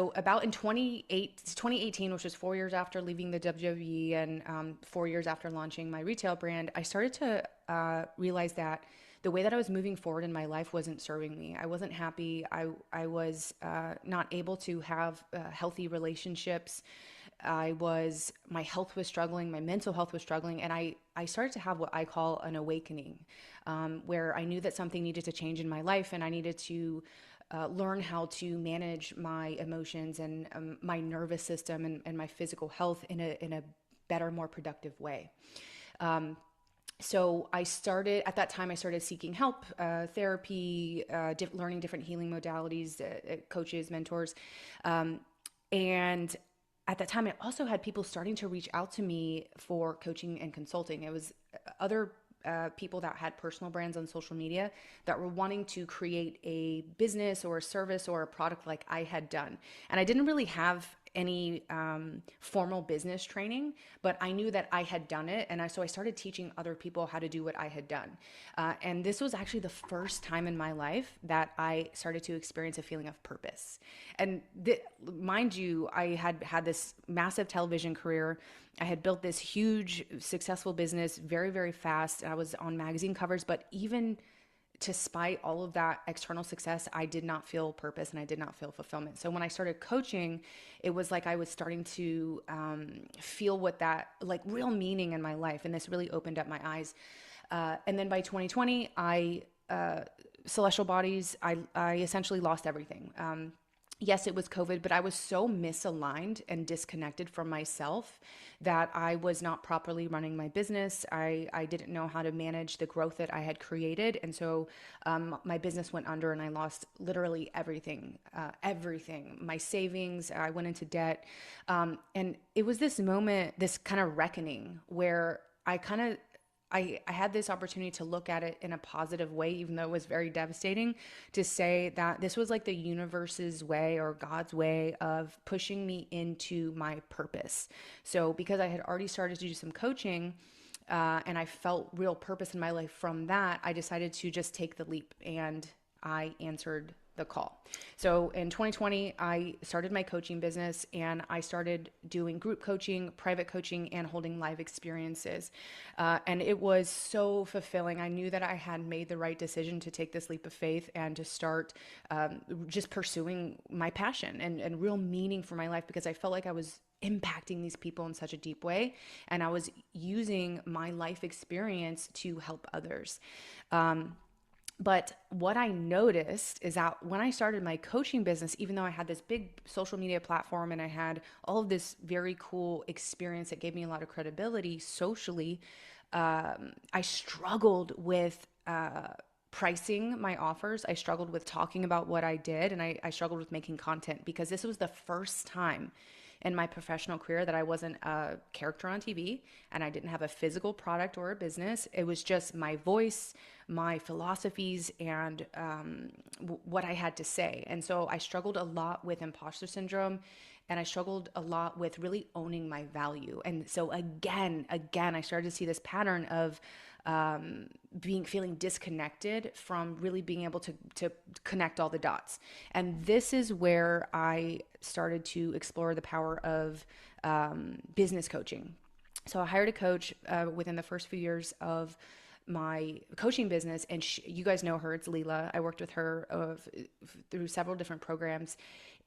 So about in 2018, which was 4 years after leaving the WWE and 4 years after launching my retail brand, I started to realize that the way that I was moving forward in my life wasn't serving me. I wasn't happy. I was not able to have healthy relationships. My health was struggling, my mental health was struggling, and I started to have what I call an awakening, where I knew that something needed to change in my life and I needed to learn how to manage my emotions and my nervous system and my physical health in a better, more productive way. So at that time, I started seeking help, therapy, learning different healing modalities, coaches, mentors. And at that time, I also had people starting to reach out to me for coaching and consulting. It was other people that had personal brands on social media that were wanting to create a business or a service or a product like I had done. And I didn't really have any formal business training, but I knew that I had done it. And so I started teaching other people how to do what I had done. And this was actually the first time in my life that I started to experience a feeling of purpose. And mind you, I had this massive television career. I had built this huge, successful business very, very fast. I was on magazine covers, but even despite all of that external success, I did not feel purpose and I did not feel fulfillment. So when I started coaching, it was like I was starting to feel what that, like, real meaning in my life. And this really opened up my eyes. And then by 2020, celestial bodies, I essentially lost everything. Yes, it was COVID, but I was so misaligned and disconnected from myself that I was not properly running my business. I didn't know how to manage the growth that I had created. And so my business went under and I lost literally everything, everything. My savings, I went into debt. And it was this moment, this kind of reckoning where I had this opportunity to look at it in a positive way, even though it was very devastating, to say that this was like the universe's way or God's way of pushing me into my purpose. So because I had already started to do some coaching, and I felt real purpose in my life from that, I decided to just take the leap and I answered the call. So in 2020, I started my coaching business and I started doing group coaching, private coaching, and holding live experiences. And it was so fulfilling. I knew that I had made the right decision to take this leap of faith and to start just pursuing my passion and real meaning for my life, because I felt like I was impacting these people in such a deep way. And I was using my life experience to help others. But what I noticed is that when I started my coaching business, even though I had this big social media platform and I had all of this very cool experience that gave me a lot of credibility socially, I struggled with pricing my offers. I struggled with talking about what I did, and I struggled with making content, because this was the first time in my professional career that I wasn't a character on TV and I didn't have a physical product or a business. It was just my voice, my philosophies, and what I had to say. And so I struggled a lot with imposter syndrome, and I struggled a lot with really owning my value. And so again, I started to see this pattern of feeling disconnected from really being able to connect all the dots. And this is where I started to explore the power of business coaching. So I hired a coach within the first few years of my coaching business, and you guys know her, it's Leela. I worked with her through several different programs,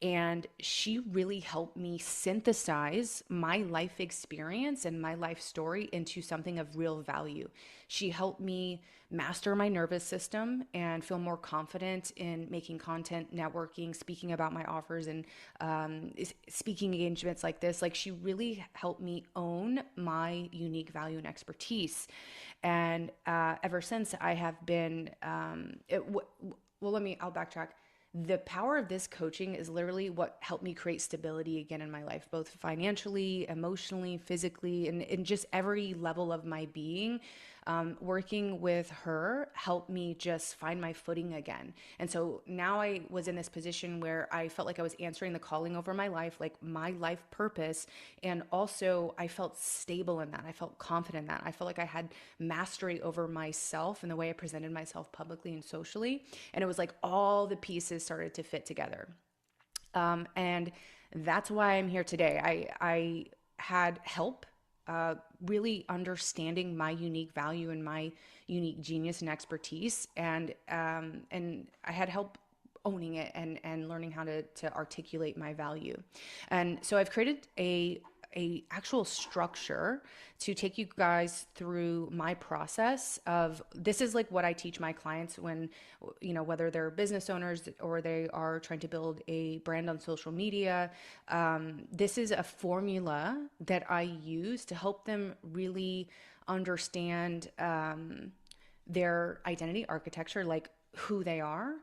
and she really helped me synthesize my life experience and my life story into something of real value. She helped me master my nervous system and feel more confident in making content, networking, speaking about my offers, and speaking engagements like this. Like, she really helped me own my unique value and expertise. And ever since, I have been, I'll backtrack. The power of this coaching is literally what helped me create stability again in my life, both financially, emotionally, physically, and in just every level of my being. Working with her helped me just find my footing again. And so now I was in this position where I felt like I was answering the calling over my life, like my life purpose. And also I felt stable in that. I felt confident in that. I felt like I had mastery over myself and the way I presented myself publicly and socially. And it was like all the pieces started to fit together. And that's why I'm here today. I had help really understanding my unique value and my unique genius and expertise, and I had help owning it and learning how to articulate my value. And so I've created a actual structure to take you guys through my process of, this is like what I teach my clients when, whether they're business owners or they are trying to build a brand on social media. This is a formula that I use to help them really understand their identity architecture, like who they are,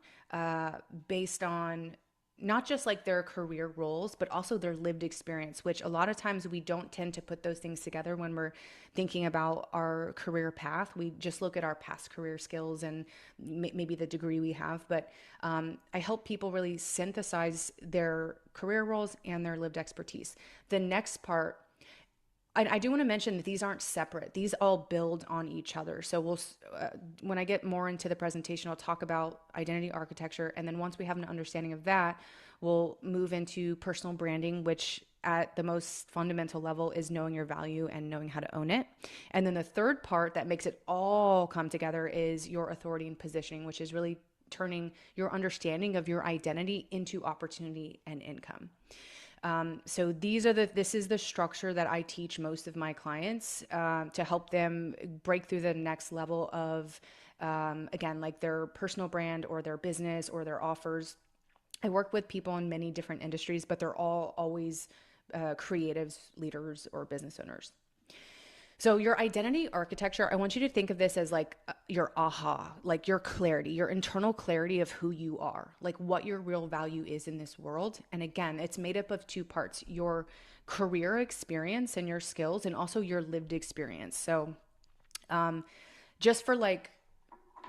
based on not just like their career roles, but also their lived experience, which a lot of times we don't tend to put those things together when we're thinking about our career path. We just look at our past career skills and maybe the degree we have. But I help people really synthesize their career roles and their lived expertise. The next part, I do want to mention that these aren't separate. These all build on each other. So when I get more into the presentation, I'll talk about identity architecture. And then once we have an understanding of that, we'll move into personal branding, which at the most fundamental level is knowing your value and knowing how to own it. And then the third part that makes it all come together is your authority and positioning, which is really turning your understanding of your identity into opportunity and income. So this is the structure that I teach most of my clients to help them break through the next level of, again, like their personal brand or their business or their offers. I work with people in many different industries, but they're all always creatives, leaders, or business owners. So your identity architecture, I want you to think of this as like your aha, like your clarity, your internal clarity of who you are, like what your real value is in this world. And again, it's made up of two parts: your career experience and your skills, and also your lived experience. So just for like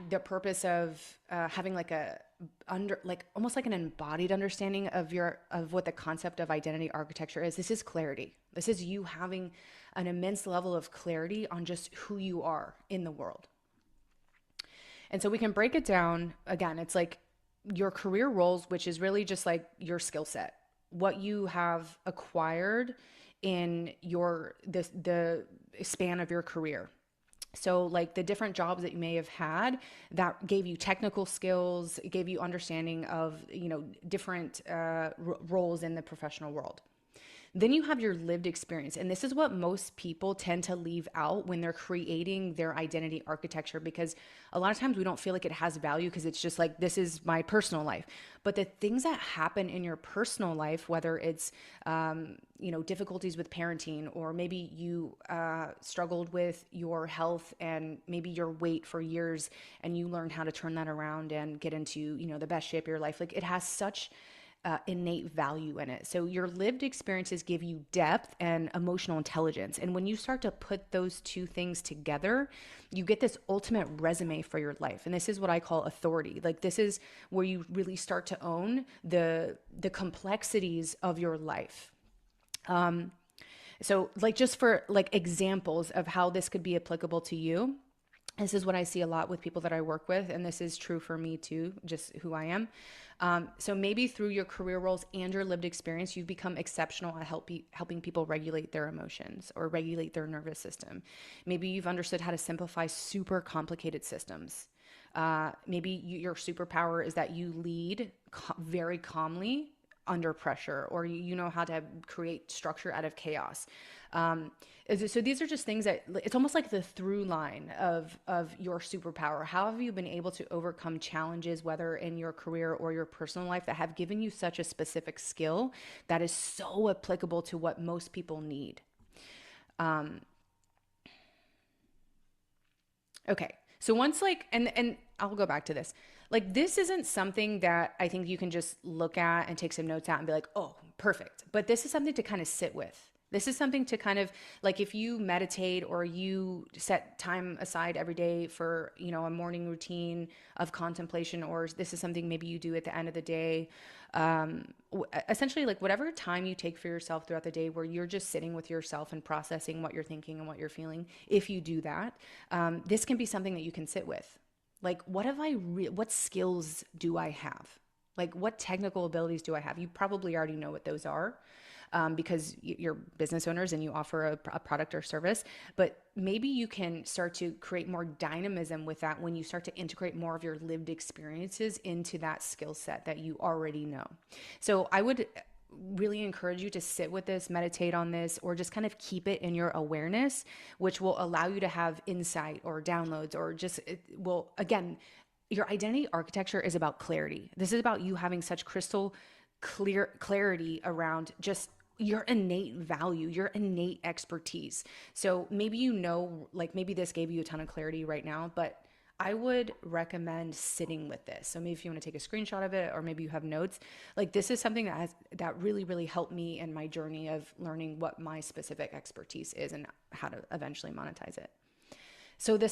the purpose of having like almost like an embodied understanding of what the concept of identity architecture is. This is clarity. This is you having an immense level of clarity on just who you are in the world. And so we can break it down. Again, it's like your career roles, which is really just like your skill set, what you have acquired in the span of your career. So like the different jobs that you may have had that gave you technical skills, gave you understanding of, different roles in the professional world. Then you have your lived experience. And this is what most people tend to leave out when they're creating their identity architecture, because a lot of times we don't feel like it has value because it's just like, this is my personal life. But the things that happen in your personal life, whether it's, difficulties with parenting, or maybe you struggled with your health and maybe your weight for years and you learned how to turn that around and get into, the best shape of your life. Like it has such innate value in it. So your lived experiences give you depth and emotional intelligence. And when you start to put those two things together, you get this ultimate resume for your life. And this is what I call authority. Like this is where you really start to own the complexities of your life. So like just for like examples of how this could be applicable to you, this is what I see a lot with people that I work with, and this is true for me too, just who I am. So maybe through your career roles and your lived experience, you've become exceptional at helping people regulate their emotions or regulate their nervous system. Maybe you've understood how to simplify super complicated systems. Maybe your superpower is that you lead very calmly under pressure, or you know how to create structure out of chaos. So these are just things that it's almost like the through line of your superpower. How have you been able to overcome challenges, whether in your career or your personal life, that have given you such a specific skill that is so applicable to what most people need? Okay. So once like, and I'll go back to this. Like this isn't something that I think you can just look at and take some notes out and be like, oh, perfect. But this is something to kind of sit with. This is something to kind of like, if you meditate or you set time aside every day for, a morning routine of contemplation, or this is something maybe you do at the end of the day. Essentially like whatever time you take for yourself throughout the day where you're just sitting with yourself and processing what you're thinking and what you're feeling. If you do that, this can be something that you can sit with. Like, what skills do I have? Like, what technical abilities do I have? You probably already know what those are, because you're business owners and you offer a product or service. But maybe you can start to create more dynamism with that when you start to integrate more of your lived experiences into that skill set that you already know. So I would really encourage you to sit with this, meditate on this, or just kind of keep it in your awareness, which will allow you to have insight or downloads, or just, it will, again, your identity architecture is about clarity. This is about you having such crystal clear clarity around just your innate value, your innate expertise. So maybe, like maybe this gave you a ton of clarity right now, but I would recommend sitting with this. So maybe if you want to take a screenshot of it, or maybe you have notes, like this is something that really, really helped me in my journey of learning what my specific expertise is and how to eventually monetize it. So this